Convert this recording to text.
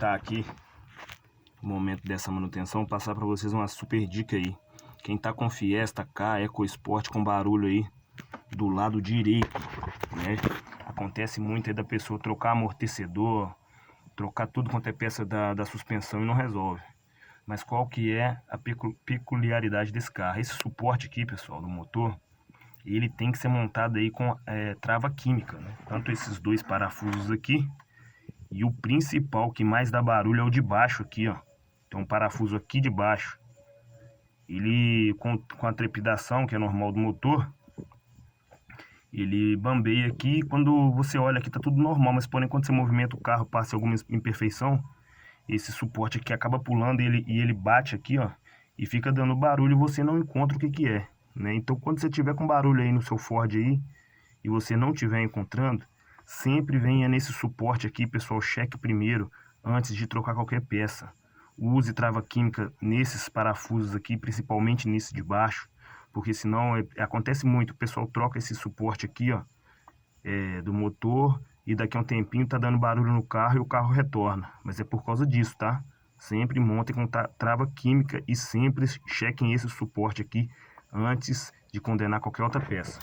aproveitar aqui o momento dessa manutenção, passar para vocês uma super dica aí. Quem tá com Fiesta K, EcoSport com barulho aí do lado direito, né? Acontece muito aí da pessoa trocar amortecedor, trocar tudo quanto é peça da suspensão e não resolve. Mas qual que é a peculiaridade desse carro? Esse suporte aqui, pessoal, do motor, ele tem que ser montado aí com trava química, né? Tanto esses dois parafusos aqui, e o principal que mais dá barulho é o de baixo aqui, ó. Tem um parafuso aqui de baixo. Ele, com a trepidação, que é normal do motor, ele bambeia aqui. Quando você olha aqui tá tudo normal, mas porém quando você movimenta o carro, passa alguma imperfeição, esse suporte aqui acaba pulando e ele bate aqui, ó, e fica dando barulho e você não encontra o que é, né? Então quando você tiver com barulho aí no seu Ford aí, e você não estiver encontrando, sempre venha nesse suporte aqui, pessoal, cheque primeiro, antes de trocar qualquer peça. Use trava química nesses parafusos aqui, principalmente nesse de baixo, porque senão acontece muito, o pessoal troca esse suporte aqui, ó, do motor, e daqui a um tempinho tá dando barulho no carro e o carro retorna. Mas é por causa disso, tá? Sempre montem com trava química e sempre chequem esse suporte aqui antes de condenar qualquer outra peça.